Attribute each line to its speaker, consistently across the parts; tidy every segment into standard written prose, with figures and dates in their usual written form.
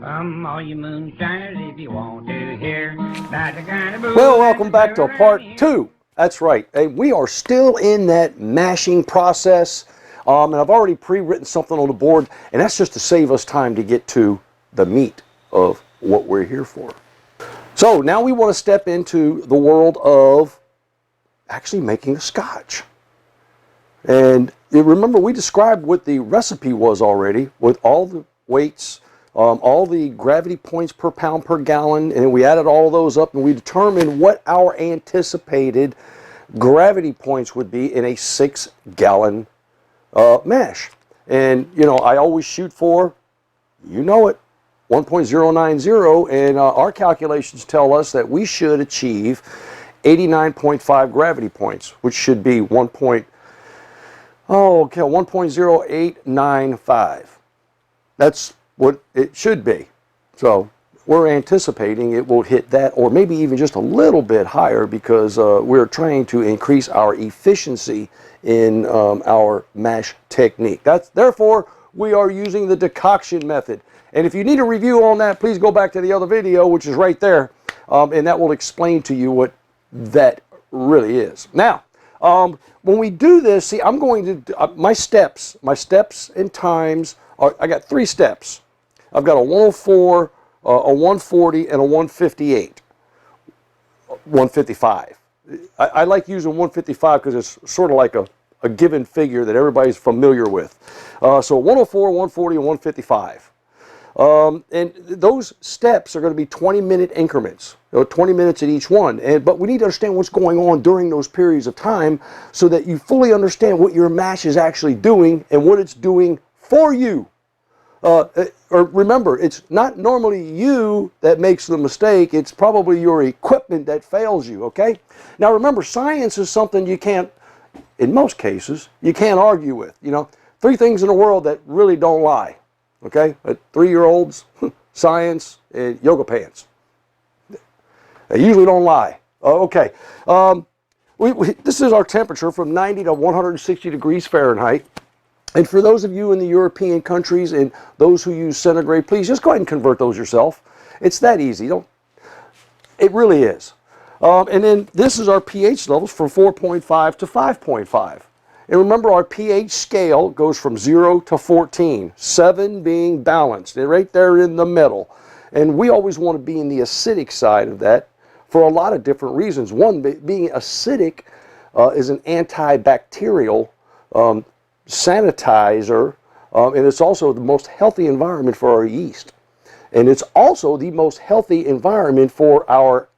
Speaker 1: Come all you moonshiners if you want to hear about the kind of
Speaker 2: Well, welcome back to part 2. That's right. Hey, we are still in that mashing process. And I've already pre-written something on the board, and that's just to save us time to get to the meat of what we're here for. So now we want to step into the world of actually making a scotch. And you remember we described what the recipe was already with all the weights, all the gravity points per pound per gallon, and we added all those up and we determined what our anticipated gravity points would be in a 6-gallon mash. And you know, I always shoot for, you know it, 1.090, and our calculations tell us that we should achieve 89.5 gravity points, which should be 1.0895. That's what it should be. So we're anticipating it will hit that, or maybe even just a little bit higher, because we're trying to increase our efficiency in our mash technique. Therefore, we are using the decoction method. And if you need a review on that, please go back to the other video, which is right there, and that will explain to you what that really is. Now, when we do this, see, I'm going to, my steps and times, I got 3 steps. I've got a 104, a 140, and a 158. 155. I like using 155 because it's sort of like a given figure that everybody's familiar with. So 104, 140, and 155. And those steps are going to be 20-minute increments, 20 minutes at each one. But we need to understand what's going on during those periods of time so that you fully understand what your mash is actually doing and what it's doing for you. Or remember, it's not normally you that makes the mistake, it's probably your equipment that fails you, okay? Now remember, science is something you can't, in most cases, you can't argue with. You know, 3 things in the world that really don't lie, okay? 3-year-olds, science, and yoga pants. They usually don't lie. Okay, this is our temperature from 90 to 160 degrees Fahrenheit. And for those of you in the European countries and those who use centigrade, please just go ahead and convert those yourself. It's that easy. It really is. And then this is our pH levels from 4.5 to 5.5. And remember, our pH scale goes from 0 to 14, 7 being balanced. They're right there in the middle. And we always want to be in the acidic side of that for a lot of different reasons. One, being acidic is an antibacterial sanitizer, and it's also the most healthy environment for our yeast. And it's also the most healthy environment for our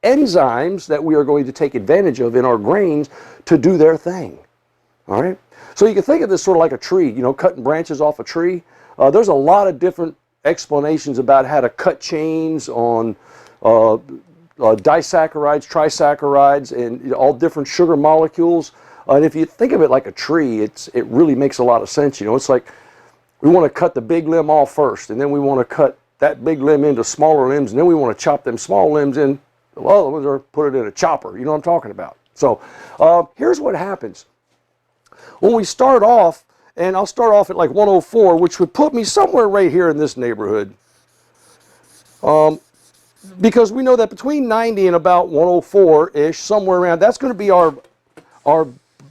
Speaker 2: enzymes that we are going to take advantage of in our grains to do their thing. All right? So you can think of this sort of like a tree, you know, cutting branches off a tree. There's a lot of different explanations about how to cut chains on disaccharides, trisaccharides, and all different sugar molecules. And if you think of it like a tree, it really makes a lot of sense. You know, it's like we want to cut the big limb off first, and then we want to cut that big limb into smaller limbs, and then we want to chop them small limbs in, well, the ones are put it in a chopper. You know what I'm talking about. So here's what happens. When we start off, and I'll start off at like 104, which would put me somewhere right here in this neighborhood. Because we know that between 90 and about 104-ish, somewhere around, that's going to be our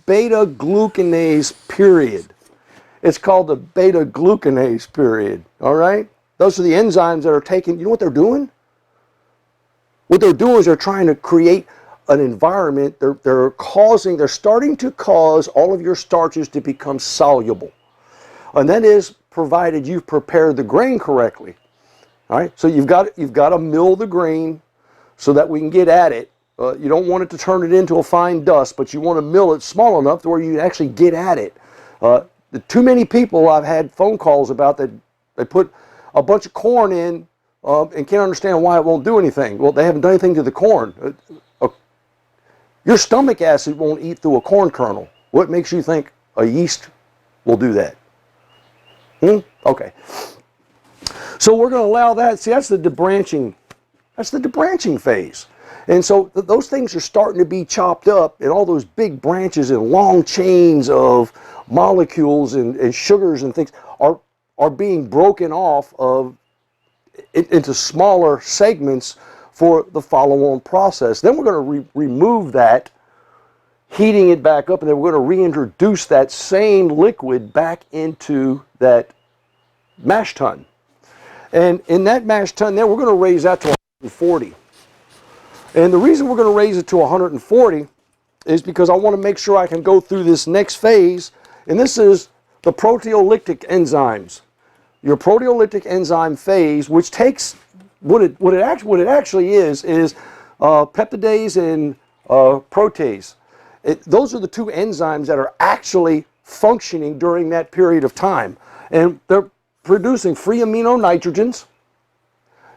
Speaker 2: beta-glucanase period. It's called the beta-glucanase period, all right? Those are the enzymes that are taking, you know what they're doing? What they're doing is they're trying to create an environment, they're starting to cause all of your starches to become soluble. And that is provided you've prepared the grain correctly. All right, so you've got to mill the grain so that we can get at it. You don't want it to turn it into a fine dust, but you want to mill it small enough to where you can actually get at it. Too many people I've had phone calls about that they put a bunch of corn in and can't understand why it won't do anything. Well, they haven't done anything to the corn. Your stomach acid won't eat through a corn kernel. What makes you think a yeast will do that? Okay. So we're going to allow that. See, that's the debranching. That's the debranching phase. And so those things are starting to be chopped up, and all those big branches and long chains of molecules and sugars and things are being broken off of into smaller segments for the follow-on process. Then we're going to remove that, heating it back up, and then we're going to reintroduce that same liquid back into that mash tun. And in that mash tun there, we're going to raise that to 140. And the reason we're going to raise it to 140 is because I want to make sure I can go through this next phase, and this is the proteolytic enzymes. Your proteolytic enzyme phase, which takes what it actually is peptidase and protease. Those are the two enzymes that are actually functioning during that period of time, and they're producing free amino nitrogens,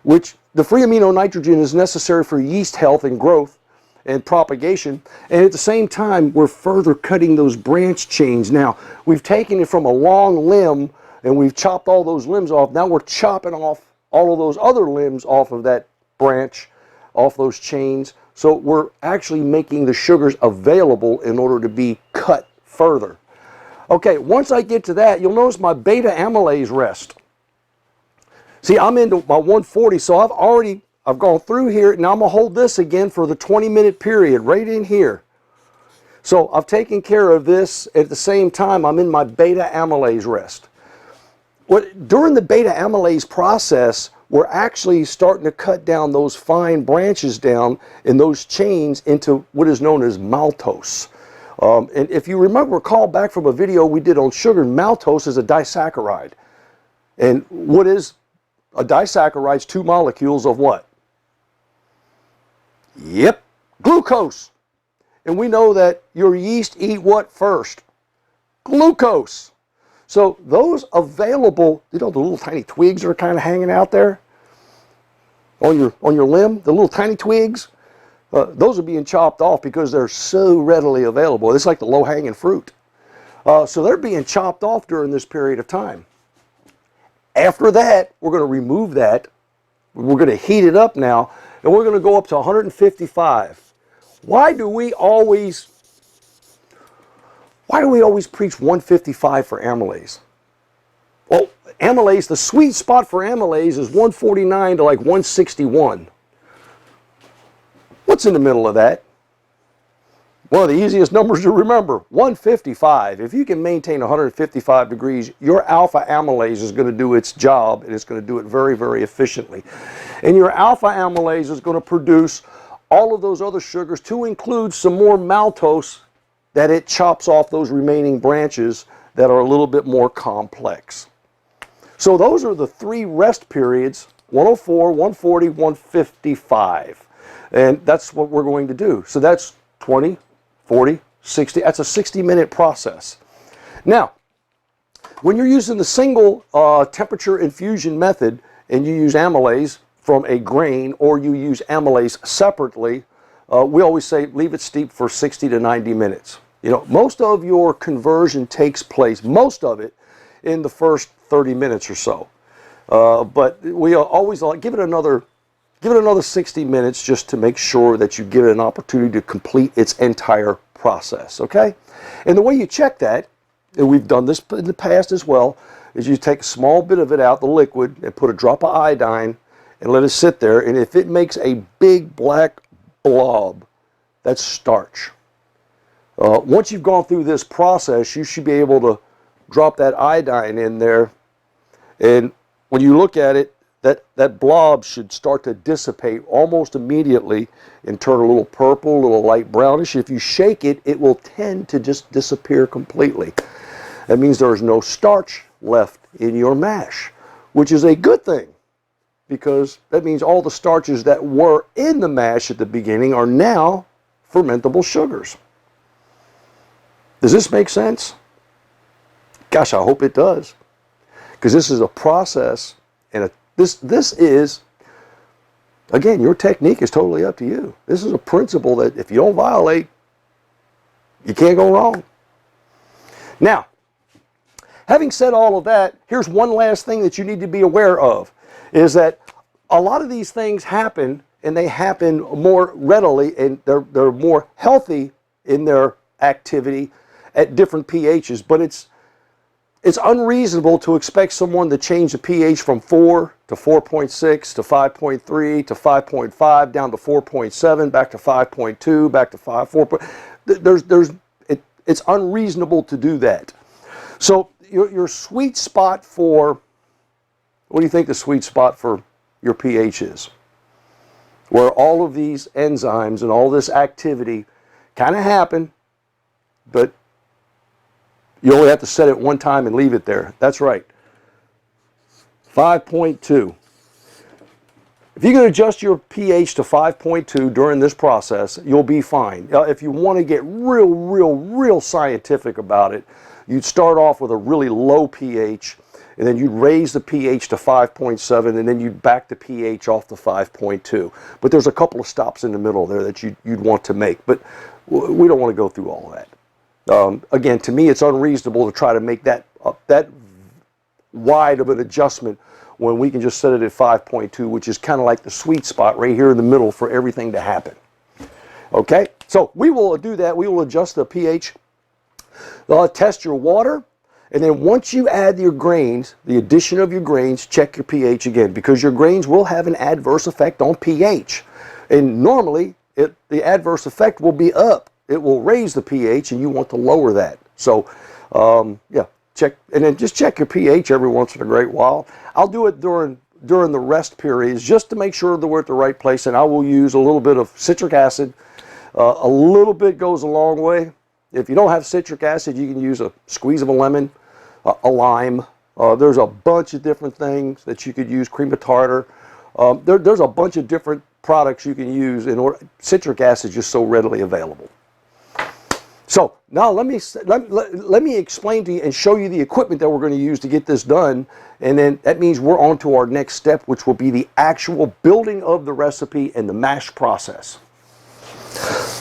Speaker 2: which the free amino nitrogen is necessary for yeast health and growth and propagation, and at the same time we're further cutting those branch chains. Now we've taken it from a long limb and we've chopped all those limbs off. Now we're chopping off all of those other limbs off of that branch, off those chains. So we're actually making the sugars available in order to be cut further. Okay, once I get to that, you'll notice my beta amylase rest. See, I'm into my 140, so I've gone through here. Now I'm going to hold this again for the 20-minute period right in here. So I've taken care of this. At the same time, I'm in my beta amylase rest. During the beta amylase process, we're actually starting to cut down those fine branches down in those chains into what is known as maltose. And if you recall back from a video we did on sugar, maltose is a disaccharide. And what is a disaccharide? It's two molecules of what? Yep, glucose. And we know that your yeast eat what first? Glucose. So those available, you know, the little tiny twigs that are kind of hanging out there on your limb, the little tiny twigs, those are being chopped off because they're so readily available. It's like the low-hanging fruit. So they're being chopped off during this period of time. After that, we're going to remove that. We're going to heat it up now, and we're going to go up to 155. Why do we always preach 155 for amylase? Well, amylase, the sweet spot for amylase is 149 to like 161. What's in the middle of that? One of the easiest numbers to remember, 155. If you can maintain 155 degrees, your alpha amylase is going to do its job, and it's going to do it very, very efficiently. And your alpha amylase is going to produce all of those other sugars, to include some more maltose, that it chops off those remaining branches that are a little bit more complex. So those are the three rest periods, 104, 140, 155. And that's what we're going to do. So that's 20, 40, 60. That's a 60-minute process. Now, when you're using the single temperature infusion method and you use amylase from a grain, or you use amylase separately, we always say leave it steep for 60 to 90 minutes. You know, most of your conversion takes place, most of it, in the first 30 minutes or so. But we always give it another 60 minutes just to make sure that you give it an opportunity to complete its entire process, okay? And the way you check that, and we've done this in the past as well, is you take a small bit of it out, the liquid, and put a drop of iodine and let it sit there. And if it makes a big black blob, that's starch. Once you've gone through this process, you should be able to drop that iodine in there, and when you look at it, that blob should start to dissipate almost immediately and turn a little purple, a little light brownish. If you shake it, it will tend to just disappear completely. That means there is no starch left in your mash, which is a good thing, because that means all the starches that were in the mash at the beginning are now fermentable sugars. Does this make sense? Gosh, I hope it does, because this is a process, and this is, again, your technique is totally up to you. This is a principle that if you don't violate, you can't go wrong. Now, having said all of that, here's one last thing that you need to be aware of, is that a lot of these things happen, and they happen more readily, and they're more healthy in their activity at different pHs, but it's it's unreasonable to expect someone to change the pH from 4 to 4.6 to 5.3 to 5.5 down to 4.7 back to 5.2 back to 5 4. It's unreasonable to do that. So your sweet spot for, what do you think the sweet spot for your pH is? Where all of these enzymes and all this activity kind of happen, but you only have to set it one time and leave it there. That's right. 5.2. If you can adjust your pH to 5.2 during this process, you'll be fine. If you want to get real scientific about it, you'd start off with a really low pH, and then you'd raise the pH to 5.7, and then you'd back the pH off to 5.2. But there's a couple of stops in the middle there that you'd want to make, but we don't want to go through all of that. Again, to me, it's unreasonable to try to make that wide of an adjustment when we can just set it at 5.2, which is kind of like the sweet spot right here in the middle for everything to happen. Okay, so we will do that. We will adjust the pH, test your water, and then once you add your grains, the addition of your grains, check your pH again, because your grains will have an adverse effect on pH. And normally, the adverse effect will be up. It will raise the pH, and you want to lower that. So, yeah, check, and then just check your pH every once in a great while. I'll do it during the rest periods just to make sure that we're at the right place, and I will use a little bit of citric acid. A little bit goes a long way. If you don't have citric acid, you can use a squeeze of a lemon, a lime. There's a bunch of different things that you could use, cream of tartar. There's a bunch of different products you can use in order. Citric acid is just so readily available. So now let me explain to you and show you the equipment that we're going to use to get this done, and then that means we're on to our next step, which will be the actual building of the recipe and the mash process.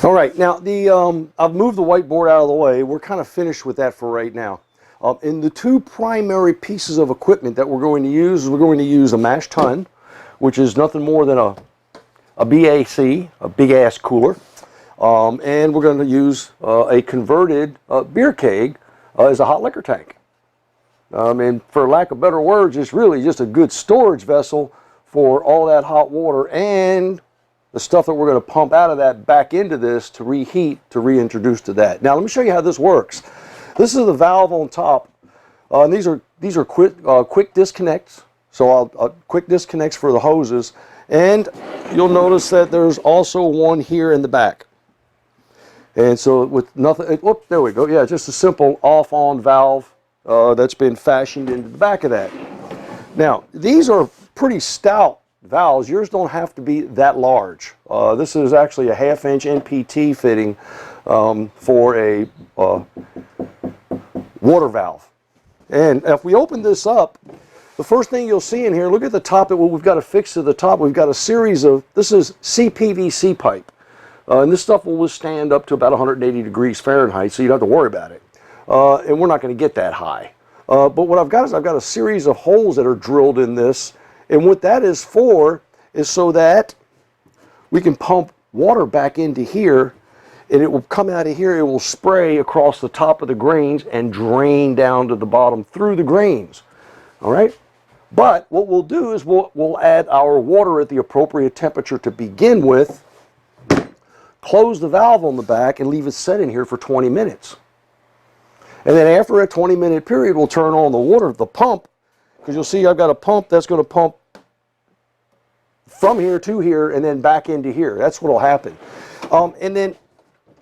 Speaker 2: All right, now I've moved the whiteboard out of the way. We're kind of finished with that for right now. And the two primary pieces of equipment that we're going to use is we're going to use a mash tun, which is nothing more than a BAC, a big ass cooler. And we're going to use a converted beer keg as a hot liquor tank. And for lack of better words, it's really just a good storage vessel for all that hot water and the stuff that we're going to pump out of that back into this to reheat, to reintroduce to that. Now let me show you how this works. This is the valve on top, and these are quick disconnects. So I'll quick disconnects for the hoses, and you'll notice that there's also one here in the back. And so with nothing, whoop, there we go. Yeah, just a simple off-on valve that's been fashioned into the back of that. Now, these are pretty stout valves. Yours don't have to be that large. This is actually a 1/2-inch NPT fitting for a water valve. And if we open this up, the first thing you'll see in here, look at the top, what we've got affixed to the top. We've got a series of, this is CPVC pipe. And this stuff will withstand up to about 180 degrees Fahrenheit, so you don't have to worry about it. And we're not going to get that high. But what I've got is I've got a series of holes that are drilled in this. And what that is for is so that we can pump water back into here, and it will come out of here, it will spray across the top of the grains and drain down to the bottom through the grains. All right? But what we'll do is we'll add our water at the appropriate temperature to begin with, close the valve on the back, and leave it set in here for 20 minutes. And then after a 20-minute period, we'll turn on the water, the pump, because you'll see I've got a pump that's going to pump from here to here and then back into here. That's what will happen. And then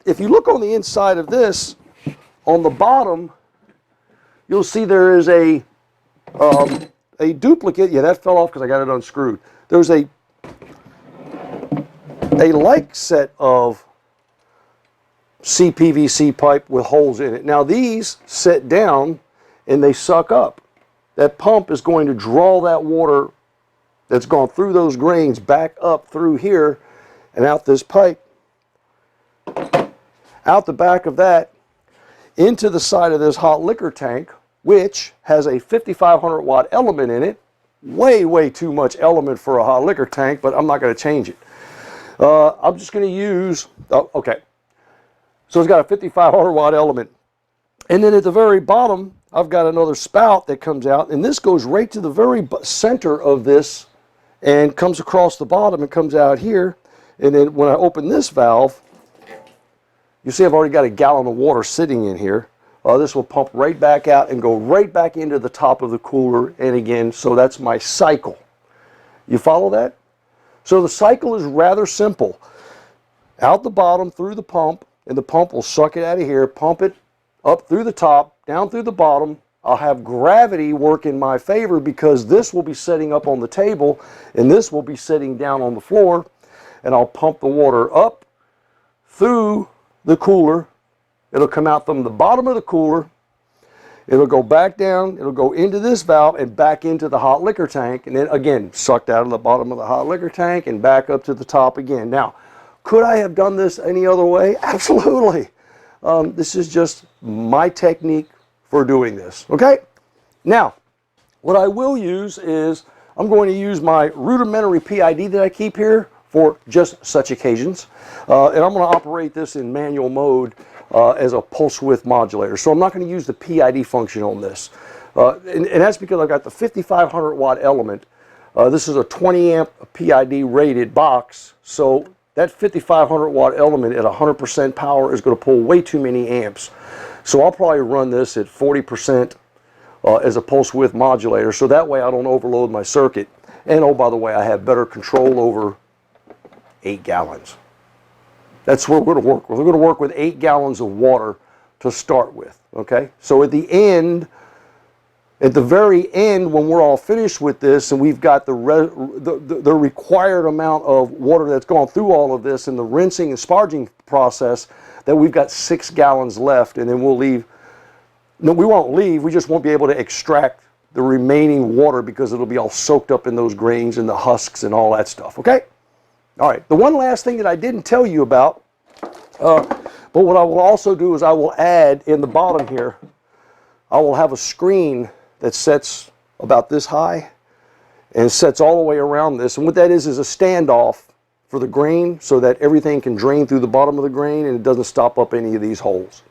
Speaker 2: if you look on the inside of this, on the bottom, you'll see there is a duplicate. Yeah, that fell off because I got it unscrewed. There's a like set of CPVC pipe with holes in it. Now these set down and they suck up. That pump is going to draw that water that's gone through those grains back up through here and out this pipe, out the back of that, into the side of this hot liquor tank, which has a 5,500 watt element in it. Way too much element for a hot liquor tank, but I'm not going to change it. I'm just going to use, okay. So it's got a 5,500 watt element. And then at the very bottom, I've got another spout that comes out, and this goes right to the very center of this and comes across the bottom and comes out here. And then when I open this valve, you see I've already got a gallon of water sitting in here. This will pump right back out and go right back into the top of the cooler. And again, so that's my cycle. You follow that? So the cycle is rather simple. Out the bottom through the pump, and the pump will suck it out of here, pump it up through the top, down through the bottom. I'll have gravity work in my favor because this will be sitting up on the table and this will be sitting down on the floor, and I'll pump the water up through the cooler. It'll come out from the bottom of the cooler. It'll go back down. It'll go into this valve and back into the hot liquor tank, and then again sucked out of the bottom of the hot liquor tank and back up to the top again. Now, could I have done this any other way? Absolutely. This is just my technique for doing this. Okay? Now, what I will use is I'm going to use my rudimentary PID that I keep here for just such occasions. And I'm going to operate this in manual mode as a pulse width modulator. So I'm not going to use the PID function on this. And that's because I've got the 5500 watt element. This is a 20 amp PID rated box. So that 5500 watt element at 100% power is going to pull way too many amps. So I'll probably run this at 40% as a pulse width modulator, so that way I don't overload my circuit. And oh, by the way, I have better control over 8 gallons. That's what we're going to work with. We're going to work with 8 gallons of water to start with. Okay? So at the end, at the very end, when we're all finished with this and we've got the required amount of water that's gone through all of this and the rinsing and sparging process, that we've got 6 gallons left, and then we'll leave. No, we won't leave. We just won't be able to extract the remaining water because it'll be all soaked up in those grains and the husks and all that stuff. Okay? All right. The one last thing that I didn't tell you about, but what I will also do is I will add in the bottom here, I will have a screen that sets about this high and sets all the way around this. And what that is a standoff for the grain so that everything can drain through the bottom of the grain and it doesn't stop up any of these holes.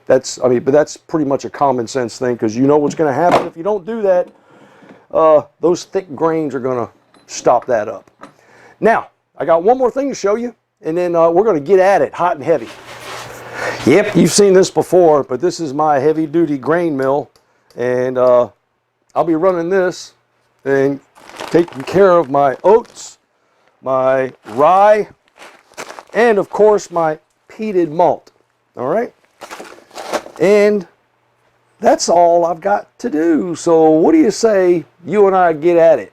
Speaker 2: But that's pretty much a common sense thing, because you know what's going to happen if you don't do that. Those thick grains are going to stop that up. Now, I got one more thing to show you, and then we're going to get at it hot and heavy. Yep, you've seen this before, but this is my heavy-duty grain mill. And I'll be running this and taking care of my oats, my rye, and of course my peated malt. All right? And that's all I've got to do. So what do you say you and I get at it?